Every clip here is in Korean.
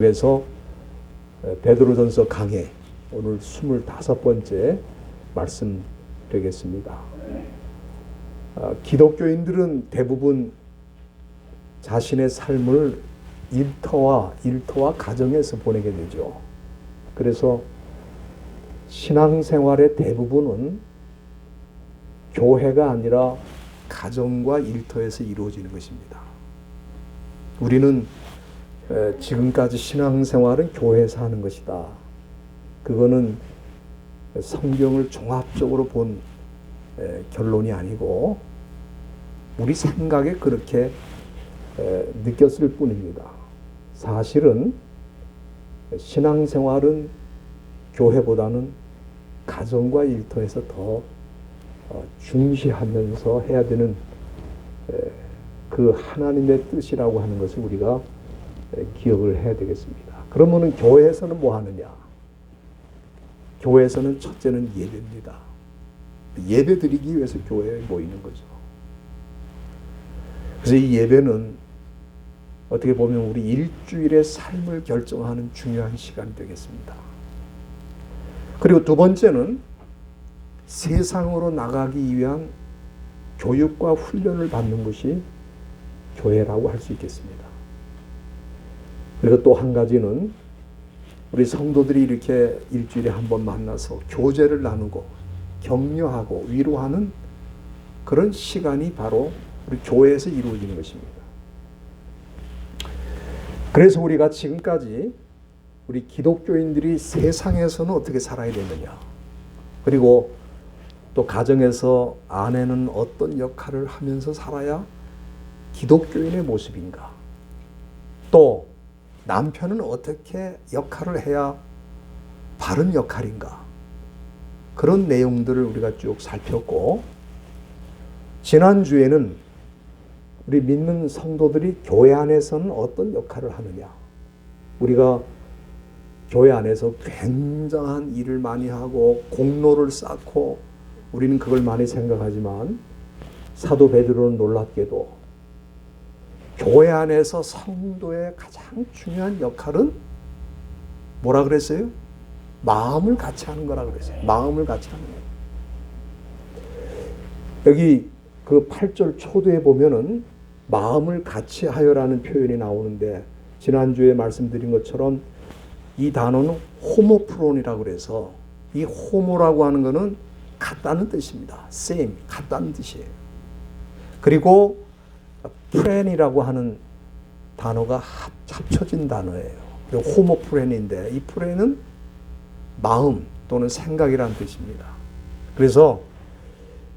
그래서 베드로전서 강해 오늘 25번째 말씀 되겠습니다. 기독교인들은 대부분 자신의 삶을 일터와 가정에서 보내게 되죠. 그래서 신앙생활의 대부분은 교회가 아니라 가정과 일터에서 이루어지는 것입니다. 우리는 지금까지 신앙생활은 교회에서 하는 것이다. 그거는 성경을 종합적으로 본 결론이 아니고 우리 생각에 그렇게 느꼈을 뿐입니다. 사실은 신앙생활은 교회보다는 가정과 일터에서 더 중시하면서 해야 되는 그 하나님의 뜻이라고 하는 것을 우리가 기억을 해야 되겠습니다. 그러면은 교회에서는 뭐 하느냐? 교회에서는 첫째는 예배입니다. 예배 드리기 위해서 교회에 모이는 거죠. 그래서 이 예배는 어떻게 보면 우리 일주일의 삶을 결정하는 중요한 시간이 되겠습니다. 그리고 두 번째는 세상으로 나가기 위한 교육과 훈련을 받는 것이 교회라고 할 수 있겠습니다. 그리고 또 한 가지는 우리 성도들이 이렇게 일주일에 한 번 만나서 교제를 나누고 격려하고 위로하는 그런 시간이 바로 우리 교회에서 이루어지는 것입니다. 그래서 우리가 지금까지 우리 기독교인들이 세상에서는 어떻게 살아야 되느냐, 그리고 또 가정에서 아내는 어떤 역할을 하면서 살아야 기독교인의 모습인가, 또 남편은 어떻게 역할을 해야 바른 역할인가, 그런 내용들을 우리가 쭉 살폈고, 지난주에는 우리 믿는 성도들이 교회 안에서는 어떤 역할을 하느냐, 우리가 교회 안에서 굉장한 일을 많이 하고 공로를 쌓고 우리는 그걸 많이 생각하지만 사도 베드로는 놀랍게도 교회 안에서 성도의 가장 중요한 역할은 뭐라 그랬어요? 마음을 같이 하는 거라 그랬어요. 마음을 같이 하는 거예요. 여기 그 8절 초도에 보면은 마음을 같이 하여라는 표현이 나오는데, 지난주에 말씀드린 것처럼 이 단어는 호모프론이라고 그래서 이 호모라고 하는 거는 같다는 뜻입니다. same, 같다는 뜻이에요. 그리고 프렌이라고 하는 단어가 합쳐진 단어예요. 호모프렌인데 이 프렌은 마음 또는 생각이라는 뜻입니다. 그래서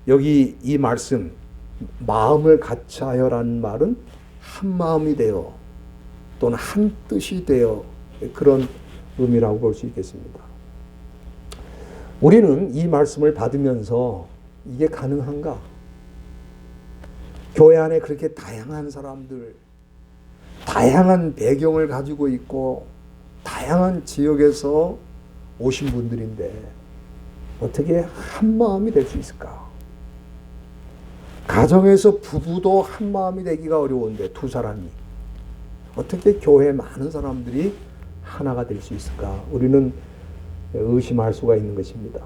여기 이 말씀 마음을 같이 하여라는 말은 한 마음이 되어 또는 한 뜻이 되어 그런 의미라고 볼 수 있겠습니다. 우리는 이 말씀을 받으면서 이게 가능한가? 교회 안에 그렇게 다양한 사람들, 다양한 배경을 가지고 있고 다양한 지역에서 오신 분들인데 어떻게 한 마음이 될 수 있을까? 가정에서 부부도 한 마음이 되기가 어려운데 두 사람이 어떻게 교회에 많은 사람들이 하나가 될 수 있을까? 우리는 의심할 수가 있는 것입니다.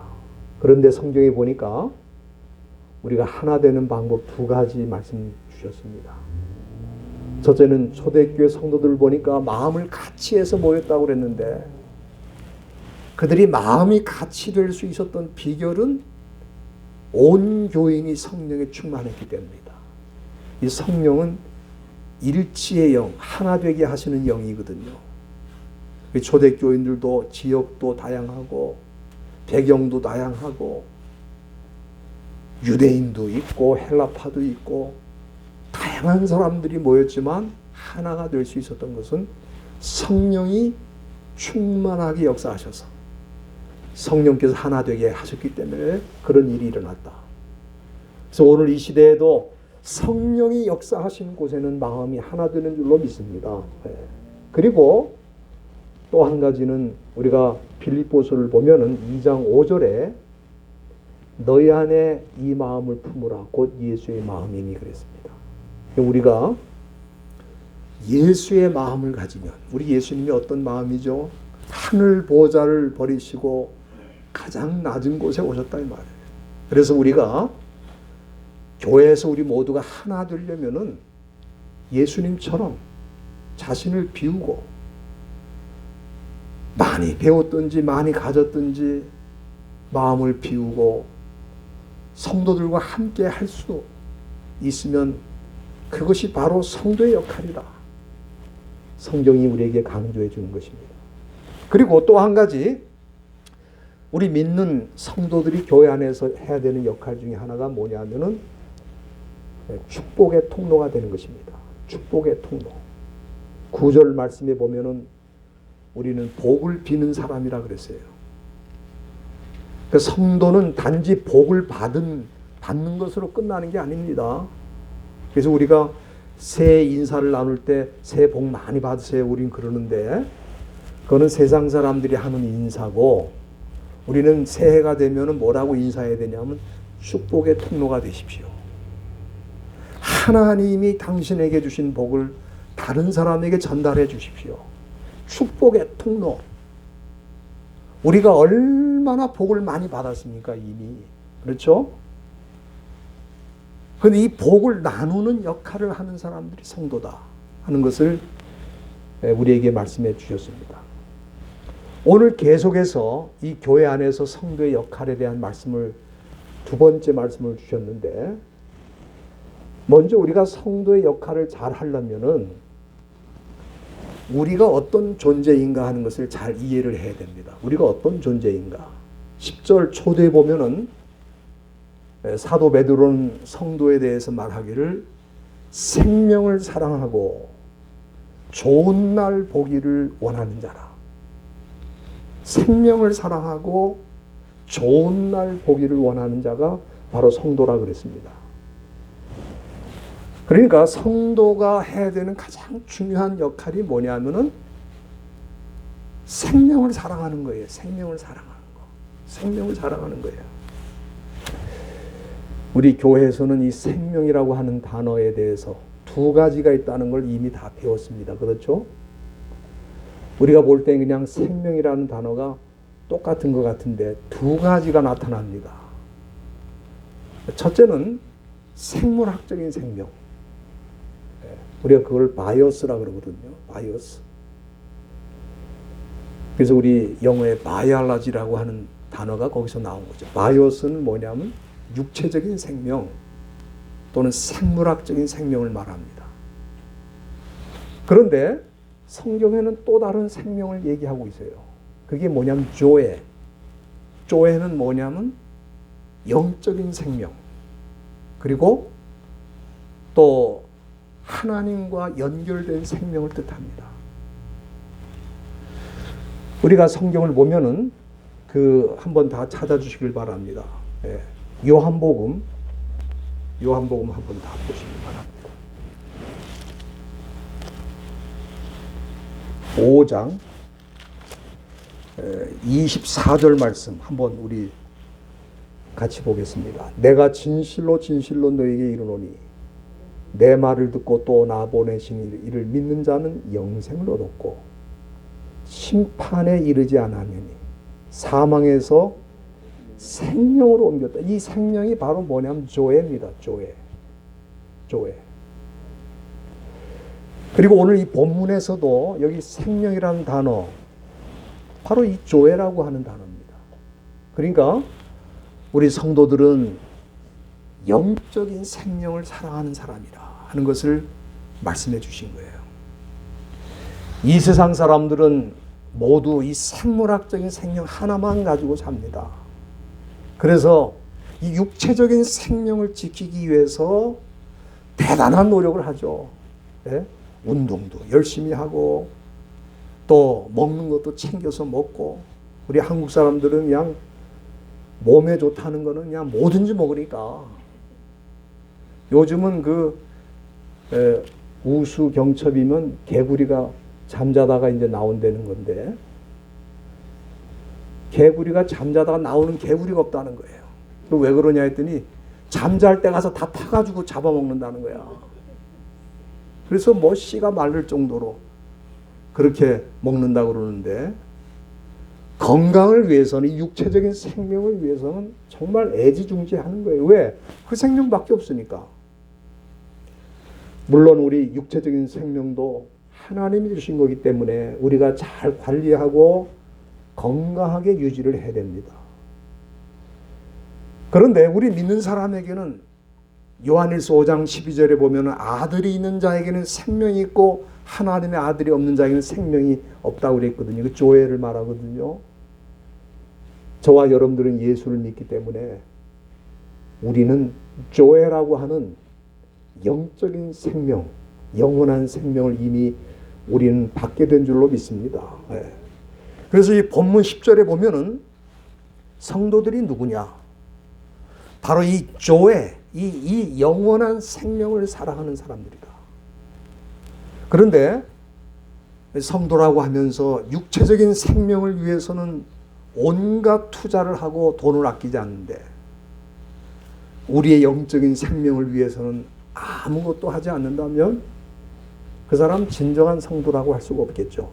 그런데 성경에 보니까 우리가 하나 되는 방법 두 가지 말씀 주셨습니다. 첫째는 초대교회 성도들 보니까 마음을 같이 해서 모였다고 그랬는데, 그들이 마음이 같이 될 수 있었던 비결은 온 교인이 성령에 충만했기 때문이다. 이 성령은 일치의 영, 하나 되게 하시는 영이거든요. 초대교인들도 지역도 다양하고 배경도 다양하고 유대인도 있고 헬라파도 있고 다양한 사람들이 모였지만 하나가 될 수 있었던 것은 성령이 충만하게 역사하셔서 성령께서 하나 되게 하셨기 때문에 그런 일이 일어났다. 그래서 오늘 이 시대에도 성령이 역사하신 곳에는 마음이 하나 되는 줄로 믿습니다. 그리고 또 한 가지는 우리가 빌립보서를 보면은 2장 5절에 너희 안에 이 마음을 품으라 곧 예수의 마음이니 그랬습니다. 우리가 예수의 마음을 가지면, 우리 예수님이 어떤 마음이죠? 하늘 보좌를 버리시고 가장 낮은 곳에 오셨다 이 말이에요. 그래서 우리가 교회에서 우리 모두가 하나 되려면은 예수님처럼 자신을 비우고 많이 배웠든지 많이 가졌든지 마음을 비우고 성도들과 함께 할 수 있으면 그것이 바로 성도의 역할이다. 성경이 우리에게 강조해 주는 것입니다. 그리고 또 한 가지, 우리 믿는 성도들이 교회 안에서 해야 되는 역할 중에 하나가 뭐냐면은 축복의 통로가 되는 것입니다. 축복의 통로. 9절 말씀에 보면은 우리는 복을 비는 사람이라 그랬어요. 그 성도는 단지 복을 받는 것으로 끝나는 게 아닙니다. 그래서 우리가 새해 인사를 나눌 때 새해 복 많이 받으세요 우린 그러는데, 그거는 세상 사람들이 하는 인사고, 우리는 새해가 되면 뭐라고 인사해야 되냐면 축복의 통로가 되십시오. 하나님이 당신에게 주신 복을 다른 사람에게 전달해 주십시오. 축복의 통로. 우리가 얼마나 복을 많이 받았습니까 이미. 그렇죠? 그런데 이 복을 나누는 역할을 하는 사람들이 성도다 하는 것을 우리에게 말씀해 주셨습니다. 오늘 계속해서 이 교회 안에서 성도의 역할에 대한 말씀을, 두 번째 말씀을 주셨는데, 먼저 우리가 성도의 역할을 잘 하려면은 우리가 어떤 존재인가 하는 것을 잘 이해를 해야 됩니다. 우리가 어떤 존재인가. 10절 초대에 보면은 사도 베드로는 성도에 대해서 말하기를 생명을 사랑하고 좋은 날 보기를 원하는 자라. 생명을 사랑하고 좋은 날 보기를 원하는 자가 바로 성도라 그랬습니다. 그러니까 성도가 해야 되는 가장 중요한 역할이 뭐냐면은 생명을 사랑하는 거예요. 생명을 사랑하는 거. 생명을 사랑하는 거예요. 우리 교회에서는 이 생명이라고 하는 단어에 대해서 두 가지가 있다는 걸 이미 다 배웠습니다. 그렇죠? 우리가 볼 때 그냥 생명이라는 단어가 똑같은 것 같은데 두 가지가 나타납니다. 첫째는 생물학적인 생명. 우리가 그걸 바이오스라 그러거든요. 바이오스. 그래서 우리 영어의 바이올로지라고 하는 단어가 거기서 나온 거죠. 바이오스는 뭐냐면 육체적인 생명 또는 생물학적인 생명을 말합니다. 그런데 성경에는 또 다른 생명을 얘기하고 있어요. 그게 뭐냐면 조에. 조에는 뭐냐면 영적인 생명. 그리고 또 하나님과 연결된 생명을 뜻합니다. 우리가 성경을 보면은 한번 다 찾아주시길 바랍니다. 요한복음 한번 다 보시기 바랍니다. 5장 24절 말씀 한번 우리 같이 보겠습니다. 내가 진실로 진실로 너에게 이르노니 내 말을 듣고 또 나 보내신 이를 믿는 자는 영생을 얻었고 심판에 이르지 아니하느니 사망에서 생명으로 옮겼다. 이 생명이 바로 뭐냐면 조에입니다. 조에. 그리고 오늘 이 본문에서도 여기 생명이라는 단어, 바로 이 조에라고 하는 단어입니다. 그러니까 우리 성도들은 영적인 생명을 사랑하는 사람이라 하는 것을 말씀해 주신 거예요. 이 세상 사람들은 모두 이 생물학적인 생명 하나만 가지고 삽니다. 그래서 이 육체적인 생명을 지키기 위해서 대단한 노력을 하죠. 네? 운동도 열심히 하고 또 먹는 것도 챙겨서 먹고, 우리 한국 사람들은 그냥 몸에 좋다는 거는 그냥 뭐든지 먹으니까 요즘은 우수경첩이면 개구리가 잠자다가 이제 나온다는 건데, 개구리가 잠자다가 나오는 개구리가 없다는 거예요. 왜 그러냐 했더니 잠잘 때 가서 다 파가지고 잡아먹는다는 거야. 그래서 뭐 씨가 마를 정도로 그렇게 먹는다고 그러는데, 건강을 위해서는, 육체적인 생명을 위해서는 정말 애지중지하는 거예요. 왜? 그 생명밖에 없으니까. 물론 우리 육체적인 생명도 하나님이 주신 거기 때문에 우리가 잘 관리하고 건강하게 유지를 해야 됩니다. 그런데 우리 믿는 사람에게는 요한일서 5장 12절에 보면 아들이 있는 자에게는 생명이 있고 하나님의 아들이 없는 자에게는 생명이 없다고 그랬거든요. 그 조회를 말하거든요. 저와 여러분들은 예수를 믿기 때문에 우리는 조회라고 하는 영적인 생명, 영원한 생명을 이미 우리는 받게 된 줄로 믿습니다. 네. 그래서 이 본문 10절에 보면은 성도들이 누구냐? 바로 이 조회, 이 영원한 생명을 사랑하는 사람들이다. 그런데 성도라고 하면서 육체적인 생명을 위해서는 온갖 투자를 하고 돈을 아끼지 않는데 우리의 영적인 생명을 위해서는 아무것도 하지 않는다면 그 사람 진정한 성도라고 할 수가 없겠죠.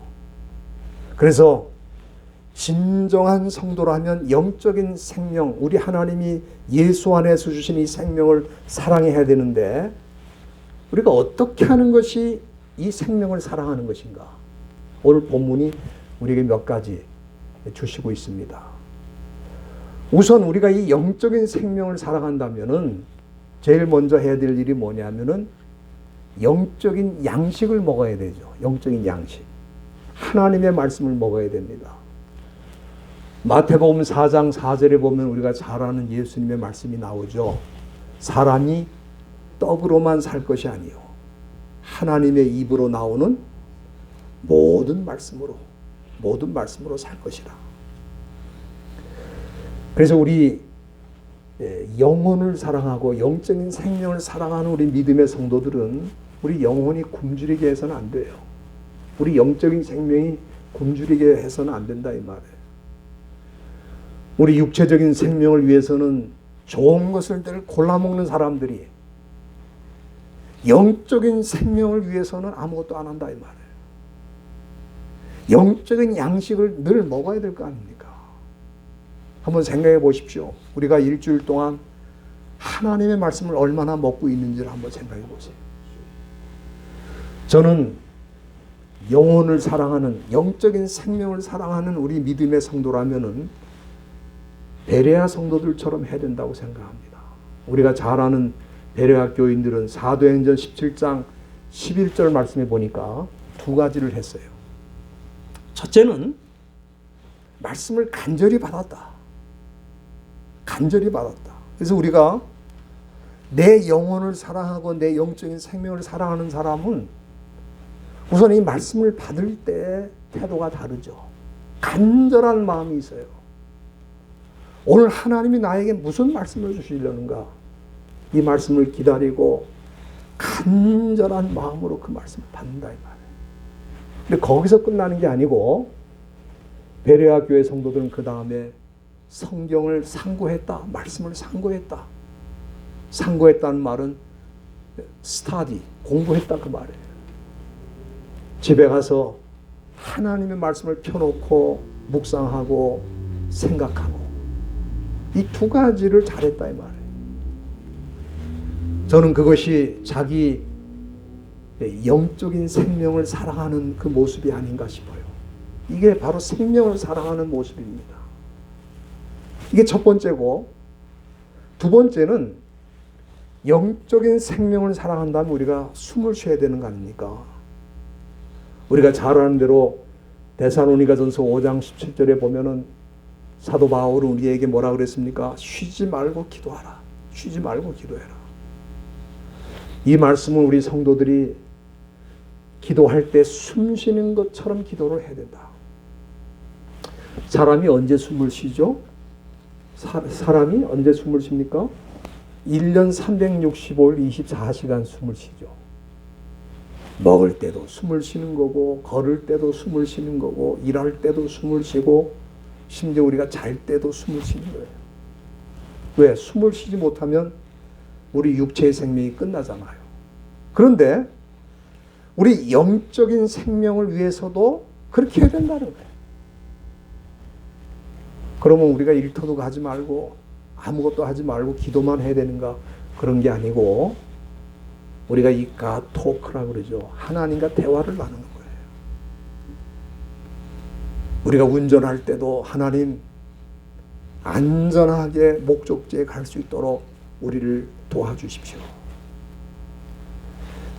그래서 진정한 성도라면 영적인 생명, 우리 하나님이 예수 안에서 주신 이 생명을 사랑해야 되는데 우리가 어떻게 하는 것이 이 생명을 사랑하는 것인가? 오늘 본문이 우리에게 몇 가지 주시고 있습니다. 우선 우리가 이 영적인 생명을 사랑한다면은 제일 먼저 해야 될 일이 뭐냐면은 영적인 양식을 먹어야 되죠. 영적인 양식. 하나님의 말씀을 먹어야 됩니다. 마태복음 4장 4절에 보면 우리가 잘 아는 예수님의 말씀이 나오죠. 사람이 떡으로만 살 것이 아니요 하나님의 입으로 나오는 모든 말씀으로 살 것이라. 그래서 우리 영혼을 사랑하고 영적인 생명을 사랑하는 우리 믿음의 성도들은 우리 영혼이 굶주리게 해서는 안 돼요. 우리 영적인 생명이 굶주리게 해서는 안 된다 이 말이에요. 우리 육체적인 생명을 위해서는 좋은 것을 늘 골라 먹는 사람들이 영적인 생명을 위해서는 아무것도 안 한다 이 말이에요. 영적인 양식을 늘 먹어야 될 거 아닙니까? 한번 생각해 보십시오. 우리가 일주일 동안 하나님의 말씀을 얼마나 먹고 있는지를 한번 생각해 보세요. 저는 영혼을 사랑하는, 영적인 생명을 사랑하는 우리 믿음의 성도라면은 베레아 성도들처럼 해야 된다고 생각합니다. 우리가 잘 아는 베레아 교인들은 사도행전 17장 11절 말씀에 보니까 두 가지를 했어요. 첫째는 말씀을 간절히 받았다. 간절히 받았다. 그래서 우리가 내 영혼을 사랑하고 내 영적인 생명을 사랑하는 사람은 우선 이 말씀을 받을 때 태도가 다르죠. 간절한 마음이 있어요. 오늘 하나님이 나에게 무슨 말씀을 주시려는가? 이 말씀을 기다리고 간절한 마음으로 그 말씀을 받는다 이 말이에요. 근데 거기서 끝나는 게 아니고 베레아 교회 성도들은 그 다음에 성경을 상고했다. 말씀을 상고했다. 상고했다는 말은 스타디, 공부했다 그 말이에요. 집에 가서 하나님의 말씀을 펴놓고 묵상하고 생각하고 이 두 가지를 잘했다 이 말이에요. 저는 그것이 자기 영적인 생명을 사랑하는 그 모습이 아닌가 싶어요. 이게 바로 생명을 사랑하는 모습입니다. 이게 첫 번째고, 두 번째는 영적인 생명을 사랑한다면 우리가 숨을 쉬어야 되는 거 아닙니까? 우리가 잘 아는 대로 데살로니가전서 5장 17절에 보면은 사도 바울은 우리에게 뭐라 그랬습니까? 쉬지 말고 기도하라. 쉬지 말고 기도해라. 이 말씀은 우리 성도들이 기도할 때 숨 쉬는 것처럼 기도를 해야 된다. 사람이 언제 숨을 쉬죠? 사람이 언제 숨을 쉽니까? 1년 365일 24시간 숨을 쉬죠. 먹을 때도 숨을 쉬는 거고, 걸을 때도 숨을 쉬는 거고, 일할 때도 숨을 쉬고, 심지어 우리가 잘 때도 숨을 쉬는 거예요. 왜? 숨을 쉬지 못하면 우리 육체의 생명이 끝나잖아요. 그런데 우리 영적인 생명을 위해서도 그렇게 해야 된다는 거예요. 그러면 우리가 일터도 가지 말고 아무것도 하지 말고 기도만 해야 되는가? 그런 게 아니고 우리가 이 가토크라고 그러죠. 하나님과 대화를 나누는 거예요. 우리가 운전할 때도 하나님 안전하게 목적지에 갈 수 있도록 우리를 도와주십시오.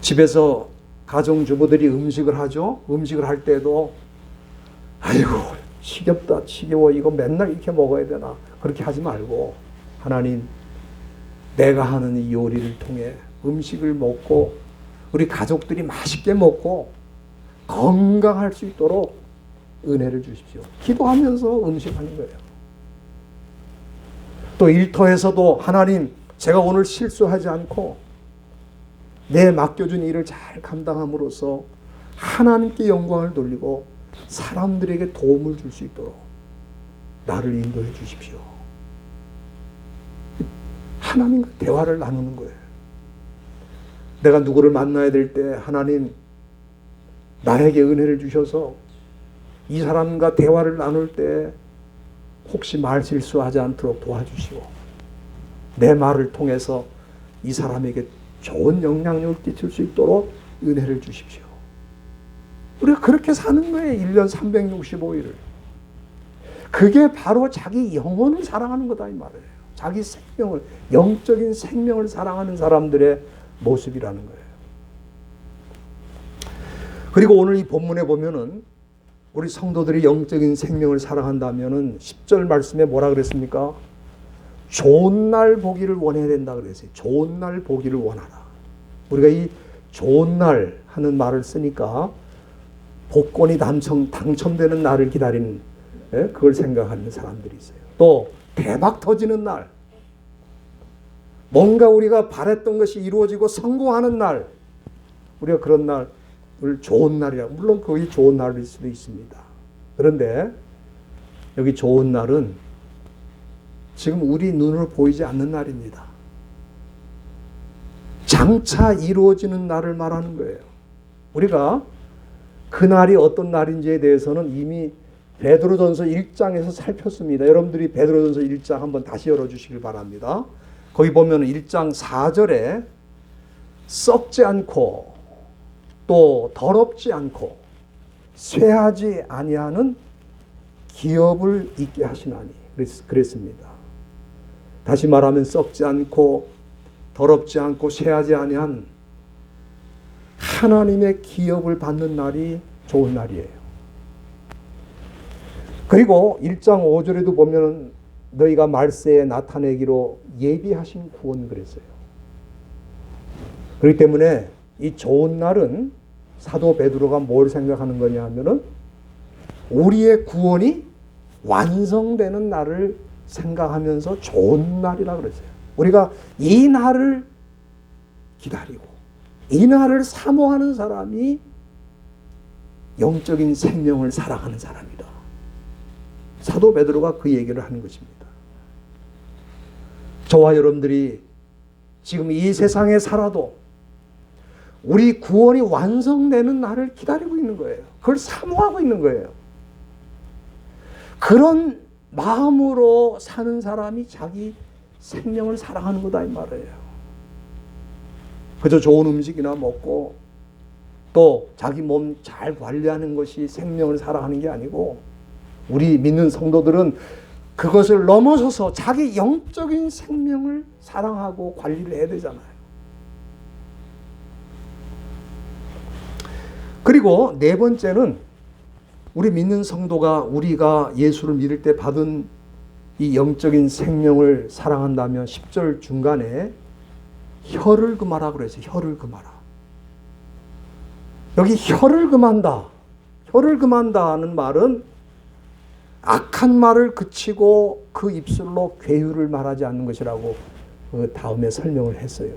집에서 가정주부들이 음식을 하죠. 음식을 할 때도 아이고 지겹다 지겨워 이거 맨날 이렇게 먹어야 되나 그렇게 하지 말고 하나님 내가 하는 이 요리를 통해 음식을 먹고 우리 가족들이 맛있게 먹고 건강할 수 있도록 은혜를 주십시오. 기도하면서 음식하는 거예요. 또 일터에서도 하나님 제가 오늘 실수하지 않고 내 맡겨준 일을 잘 감당함으로써 하나님께 영광을 돌리고 사람들에게 도움을 줄 수 있도록 나를 인도해 주십시오. 하나님과 대화를 나누는 거예요. 내가 누구를 만나야 될 때 하나님 나에게 은혜를 주셔서 이 사람과 대화를 나눌 때 혹시 말 실수하지 않도록 도와주시고 내 말을 통해서 이 사람에게 좋은 영향력을 끼칠 수 있도록 은혜를 주십시오. 우리가 그렇게 사는 거예요. 1년 365일을. 그게 바로 자기 영혼을 사랑하는 거다 이 말이에요. 자기 생명을, 영적인 생명을 사랑하는 사람들의 모습이라는 거예요. 그리고 오늘 이 본문에 보면은 우리 성도들이 영적인 생명을 사랑한다면은 10절 말씀에 뭐라 그랬습니까? 좋은 날 보기를 원해야 된다 그랬어요. 좋은 날 보기를 원하라. 우리가 이 좋은 날 하는 말을 쓰니까 복권이 당첨되는 날을 기다리는 그걸 생각하는 사람들이 있어요. 또 대박 터지는 날, 뭔가 우리가 바랬던 것이 이루어지고 성공하는 날, 우리가 그런 날을 좋은 날이라. 물론 그게 좋은 날일 수도 있습니다. 그런데 여기 좋은 날은 지금 우리 눈으로 보이지 않는 날입니다. 장차 이루어지는 날을 말하는 거예요. 우리가 그 날이 어떤 날인지에 대해서는 이미 베드로전서 1장에서 살폈습니다. 여러분들이 베드로전서 1장 한번 다시 열어주시길 바랍니다. 거기 보면 1장 4절에 썩지 않고 또 더럽지 않고 쇠하지 아니하는 기업을 있게 하시나니 그랬습니다. 다시 말하면 썩지 않고 더럽지 않고 쇠하지 아니한 하나님의 기업을 받는 날이 좋은 날이에요. 그리고 1장 5절에도 보면 너희가 말세에 나타내기로 예비하신 구원 그랬어요. 그렇기 때문에 이 좋은 날은 사도 베드로가 뭘 생각하는 거냐 하면은 우리의 구원이 완성되는 날을 생각하면서 좋은 날이라 그랬어요. 우리가 이 날을 기다리고 이 날을 사모하는 사람이 영적인 생명을 사랑하는 사람이다. 사도 베드로가 그 얘기를 하는 것입니다. 저와 여러분들이 지금 이 세상에 살아도 우리 구원이 완성되는 날을 기다리고 있는 거예요. 그걸 사모하고 있는 거예요. 그런 마음으로 사는 사람이 자기 생명을 사랑하는 거다 이 말이에요. 그저 좋은 음식이나 먹고 또 자기 몸 잘 관리하는 것이 생명을 사랑하는 게 아니고 우리 믿는 성도들은 그것을 넘어서서 자기 영적인 생명을 사랑하고 관리를 해야 되잖아요. 그리고 네 번째는 우리 믿는 성도가 우리가 예수를 믿을 때 받은 이 영적인 생명을 사랑한다면 10절 중간에 혀를 금하라 그랬어요. 혀를 금하라. 여기 혀를 금한다. 혀를 금한다는 말은 악한 말을 그치고 그 입술로 괴유를 말하지 않는 것이라고 그 다음에 설명을 했어요.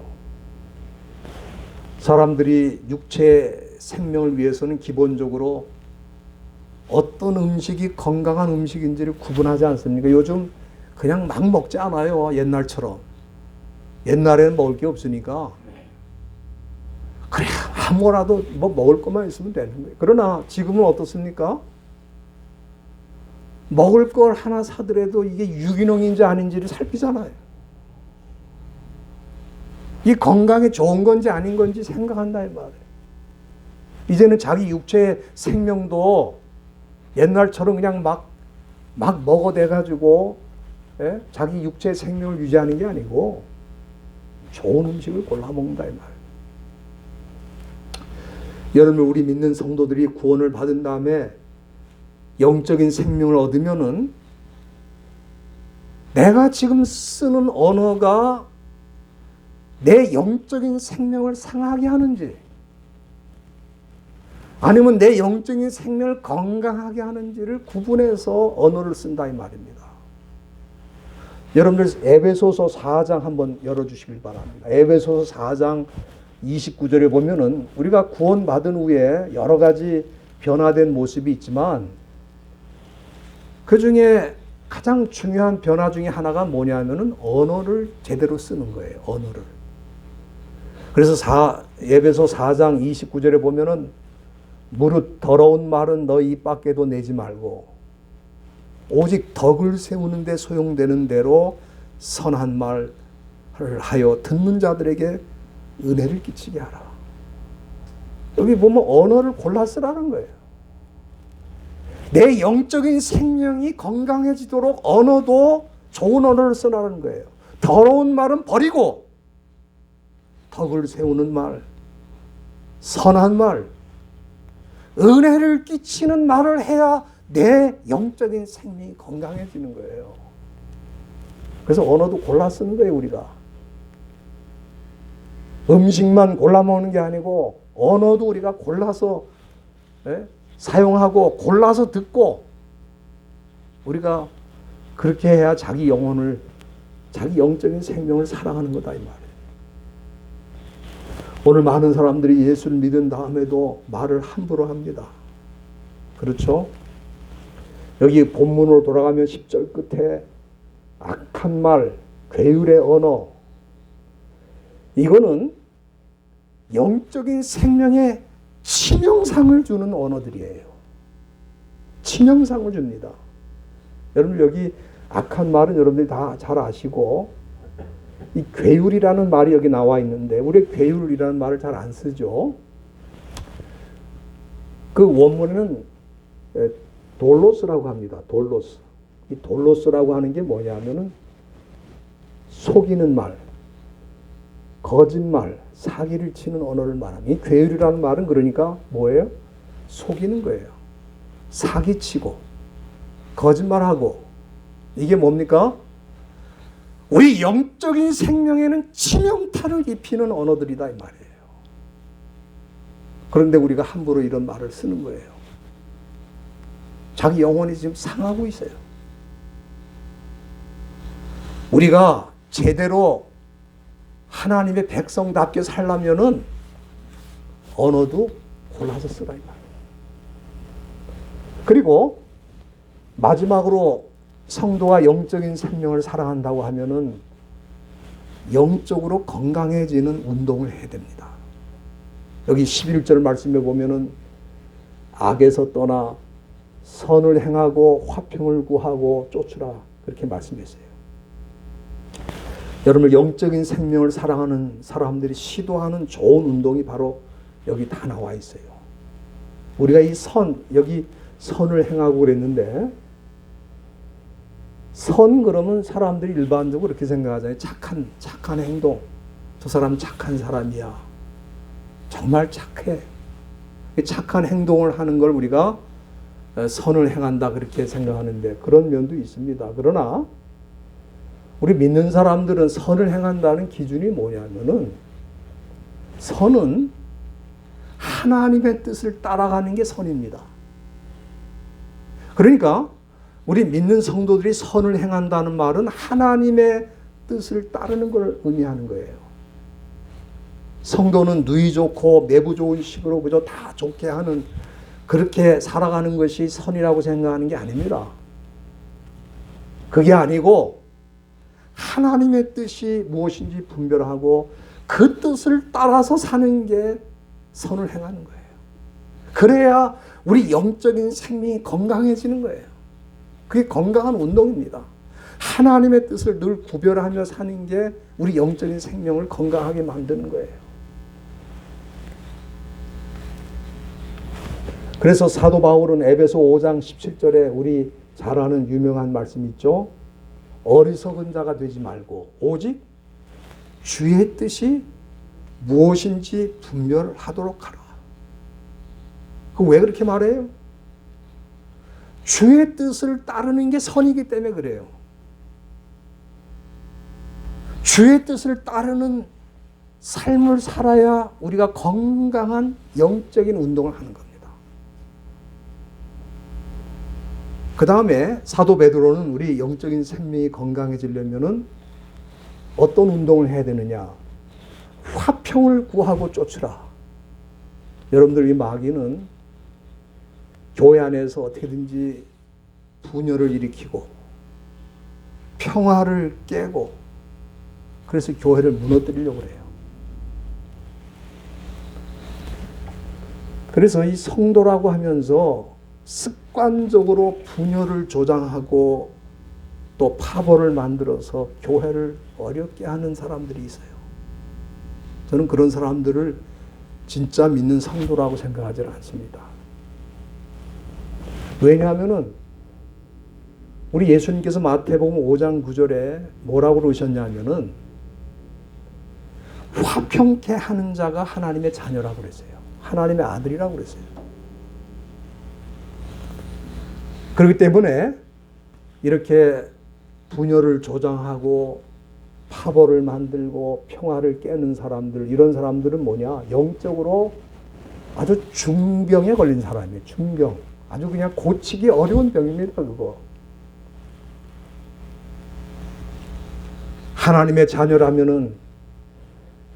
사람들이 육체 생명을 위해서는 기본적으로 어떤 음식이 건강한 음식인지를 구분하지 않습니까? 요즘 그냥 막 먹지 않아요. 옛날처럼. 옛날에는 먹을 게 없으니까 그래 아무거나도 뭐 먹을 것만 있으면 되는 거예요. 그러나 지금은 어떻습니까? 먹을 걸 하나 사더라도 이게 유기농인지 아닌지를 살피잖아요. 이 건강에 좋은 건지 아닌 건지 생각한다 이 말이에요. 이제는 자기 육체의 생명도 옛날처럼 그냥 막 먹어대가지고 자기 육체의 생명을 유지하는 게 아니고 좋은 음식을 골라 먹는다 이 말이에요. 여러분, 우리 믿는 성도들이 구원을 받은 다음에 영적인 생명을 얻으면은 내가 지금 쓰는 언어가 내 영적인 생명을 상하게 하는지 아니면 내 영적인 생명을 건강하게 하는지를 구분해서 언어를 쓴다 이 말입니다. 여러분들 에베소서 4장 한번 열어주시길 바랍니다. 에베소서 4장 29절에 보면은 우리가 구원받은 후에 여러 가지 변화된 모습이 있지만 그 중에 가장 중요한 변화 중에 하나가 뭐냐면은 언어를 제대로 쓰는 거예요. 언어를. 그래서 에베소 4장 29절에 보면은 무릇 더러운 말은 너희 입 밖에도 내지 말고 오직 덕을 세우는 데 소용되는 대로 선한 말을 하여 듣는 자들에게 은혜를 끼치게 하라. 여기 보면 언어를 골라 쓰라는 거예요. 내 영적인 생명이 건강해지도록 언어도 좋은 언어를 쓰라는 거예요. 더러운 말은 버리고 덕을 세우는 말, 선한 말, 은혜를 끼치는 말을 해야 내 영적인 생명이 건강해지는 거예요. 그래서 언어도 골라 쓰는 거예요, 우리가. 음식만 골라 먹는 게 아니고 언어도 우리가 골라서 사용하고 골라서 듣고 우리가 그렇게 해야 자기 영혼을, 자기 영적인 생명을 사랑하는 거다 이 말이에요. 오늘 많은 사람들이 예수를 믿은 다음에도 말을 함부로 합니다. 그렇죠? 여기 본문으로 돌아가면 10절 끝에 악한 말, 괴율의 언어, 이거는 영적인 생명에 치명상을 주는 언어들이에요. 치명상을 줍니다. 여러분, 여기 악한 말은 여러분들이 다 잘 아시고, 이 괴율이라는 말이 여기 나와 있는데 우리 괴율이라는 말을 잘 안 쓰죠. 그 원문에는 돌로스라고 합니다. 돌로스. 이 돌로스라고 하는 게 뭐냐면은 속이는 말, 거짓말, 사기를 치는 언어를 말합니다. 이 괴율이라는 말은 그러니까 뭐예요? 속이는 거예요. 사기치고 거짓말하고, 이게 뭡니까? 우리 영적인 생명에는 치명타를 입히는 언어들이다 이 말이에요. 그런데 우리가 함부로 이런 말을 쓰는 거예요. 자기 영혼이 지금 상하고 있어요. 우리가 제대로 하나님의 백성답게 살려면은 언어도 골라서 쓰라 이 말이에요. 그리고 마지막으로 성도가 영적인 생명을 사랑한다고 하면은 영적으로 건강해지는 운동을 해야 됩니다. 여기 11절 말씀에 보면은 악에서 떠나 선을 행하고 화평을 구하고 쫓으라, 그렇게 말씀했어요. 여러분, 영적인 생명을 사랑하는 사람들이 시도하는 좋은 운동이 바로 여기 다 나와 있어요. 우리가 이 여기 선을 행하고 그랬는데, 선 그러면 사람들이 일반적으로 그렇게 생각하잖아요. 착한 행동. 저 사람 착한 사람이야. 정말 착해. 착한 행동을 하는 걸 우리가 선을 행한다 그렇게 생각하는데 그런 면도 있습니다. 그러나 우리 믿는 사람들은 선을 행한다는 기준이 뭐냐면은, 선은 하나님의 뜻을 따라가는 게 선입니다. 그러니까 우리 믿는 성도들이 선을 행한다는 말은 하나님의 뜻을 따르는 걸 의미하는 거예요. 성도는 누이 좋고 매부 좋은 식으로 그저 다 좋게 하는, 그렇게 살아가는 것이 선이라고 생각하는 게 아닙니다. 그게 아니고 하나님의 뜻이 무엇인지 분별하고 그 뜻을 따라서 사는 게 선을 행하는 거예요. 그래야 우리 영적인 생명이 건강해지는 거예요. 그게 건강한 운동입니다. 하나님의 뜻을 늘 구별하며 사는 게 우리 영적인 생명을 건강하게 만드는 거예요. 그래서 사도 바울은 에베소 5장 17절에 우리 잘 아는 유명한 말씀이 있죠. 어리석은 자가 되지 말고 오직 주의 뜻이 무엇인지 분별하도록 하라. 왜 그렇게 말해요? 주의 뜻을 따르는 게 선이기 때문에 그래요. 주의 뜻을 따르는 삶을 살아야 우리가 건강한 영적인 운동을 하는 겁니다. 그 다음에 사도 베드로는 우리 영적인 생명이 건강해지려면 어떤 운동을 해야 되느냐? 화평을 구하고 쫓으라. 여러분들 이 마귀는 교회 안에서 어떻게든지 분열을 일으키고 평화를 깨고 그래서 교회를 무너뜨리려고 해요. 그래서 이 성도라고 하면서 습관적으로 분열을 조장하고 또 파벌을 만들어서 교회를 어렵게 하는 사람들이 있어요. 저는 그런 사람들을 진짜 믿는 성도라고 생각하지 않습니다. 왜냐하면은 우리 예수님께서 마태복음 5장 9절에 뭐라고 그러셨냐면은 화평케 하는 자가 하나님의 자녀라고 그랬어요. 하나님의 아들이라고 그랬어요. 그렇기 때문에 이렇게 분열을 조장하고 파벌을 만들고 평화를 깨는 사람들, 이런 사람들은 뭐냐? 영적으로 아주 중병에 걸린 사람이에요. 중병. 아주 그냥 고치기 어려운 병입니다, 그거. 하나님의 자녀라면은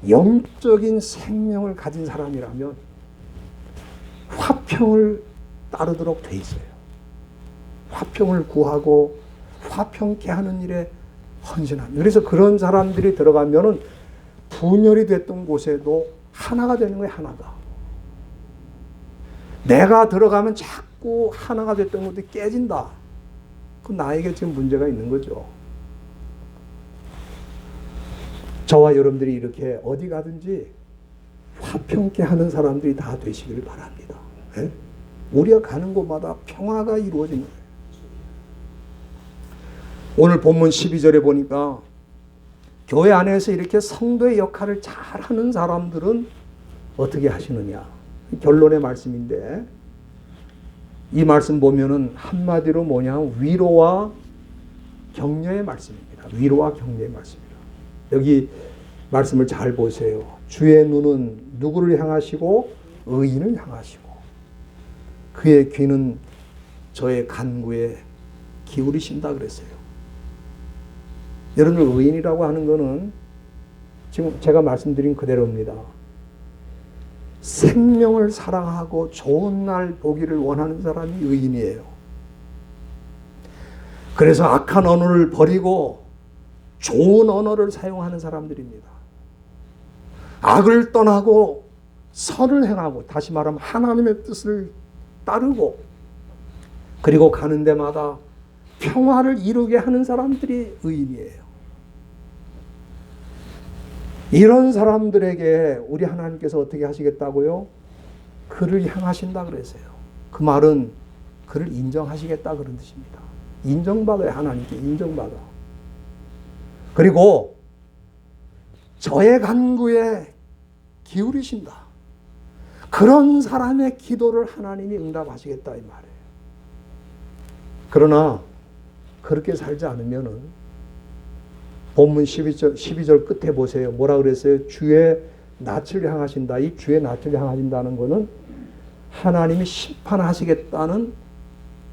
영적인 생명을 가진 사람이라면 화평을 따르도록 돼 있어요. 화평을 구하고 화평케 하는 일에 헌신합니다. 그래서 그런 사람들이 들어가면은 분열이 됐던 곳에도 하나가 되는 거예요, 하나가. 내가 들어가면 자꾸 하나가 됐던 것도 깨진다. 그럼 나에게 지금 문제가 있는 거죠. 저와 여러분들이 이렇게 어디 가든지 화평케 하는 사람들이 다 되시기를 바랍니다. 네? 우리가 가는 곳마다 평화가 이루어지는 거예요. 오늘 본문 12절에 보니까 교회 안에서 이렇게 성도의 역할을 잘하는 사람들은 어떻게 하시느냐. 결론의 말씀인데 이 말씀 보면은 한마디로 뭐냐, 위로와 격려의 말씀입니다. 위로와 격려의 말씀입니다. 여기 말씀을 잘 보세요. 주의 눈은 누구를 향하시고 의인을 향하시고 그의 귀는 저의 간구에 기울이신다 그랬어요. 여러분, 의인이라고 하는 것은 지금 제가 말씀드린 그대로입니다. 생명을 사랑하고 좋은 날 보기를 원하는 사람이 의인이에요. 그래서 악한 언어를 버리고 좋은 언어를 사용하는 사람들입니다. 악을 떠나고 선을 행하고, 다시 말하면 하나님의 뜻을 따르고, 그리고 가는 데마다 평화를 이루게 하는 사람들이 의인이에요. 이런 사람들에게 우리 하나님께서 어떻게 하시겠다고요? 그를 향하신다 그랬어요. 그 말은 그를 인정하시겠다 그런 뜻입니다. 인정받아요. 하나님께 인정받아. 그리고 저의 간구에 기울이신다. 그런 사람의 기도를 하나님이 응답하시겠다 이 말이에요. 그러나 그렇게 살지 않으면은 본문 12절 끝에 보세요. 뭐라 그랬어요? 주의 낯을 향하신다. 이 주의 낯을 향하신다는 것은 하나님이 심판하시겠다는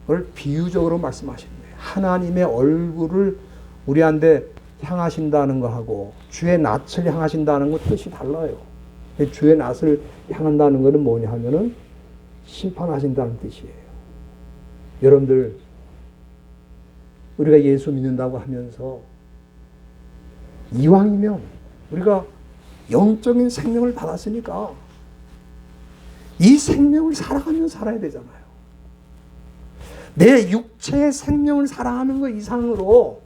걸 비유적으로 말씀하시는 거예요. 하나님의 얼굴을 우리한테 향하신다는 거하고 주의 낯을 향하신다는 것 뜻이 달라요. 주의 낯을 향한다는 것은 뭐냐 하면은 심판하신다는 뜻이에요. 여러분들, 우리가 예수 믿는다고 하면서 이왕이면 우리가 영적인 생명을 받았으니까 이 생명을 살아가면 살아야 되잖아요. 내 육체의 생명을 살아가는 것 이상으로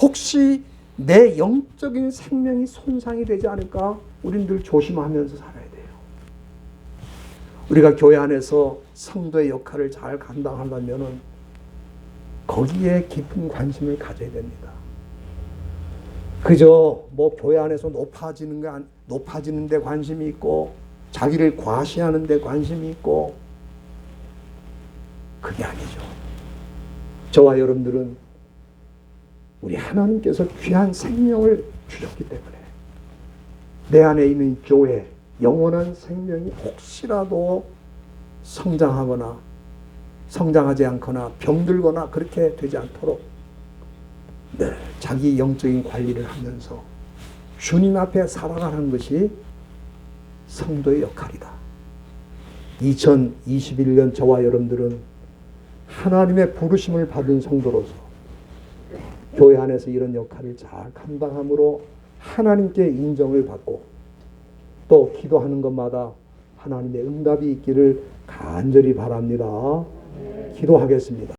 혹시 내 영적인 생명이 손상이 되지 않을까? 우린 늘 조심하면서 살아야 돼요. 우리가 교회 안에서 성도의 역할을 잘 감당하려면 거기에 깊은 관심을 가져야 됩니다. 그저 뭐 교회 안에서 높아지는 데 관심이 있고 자기를 과시하는 데 관심이 있고 그게 아니죠. 저와 여러분들은 우리 하나님께서 귀한 생명을 주셨기 때문에 내 안에 있는 교회, 영원한 생명이 혹시라도 성장하지 않거나 병들거나 그렇게 되지 않도록 늘 자기 영적인 관리를 하면서 주님 앞에 살아가는 것이 성도의 역할이다. 2021년 저와 여러분들은 하나님의 부르심을 받은 성도로서 교회 안에서 이런 역할을 잘 감당함으로 하나님께 인정을 받고 또 기도하는 것마다 하나님의 응답이 있기를 간절히 바랍니다. 기도하겠습니다.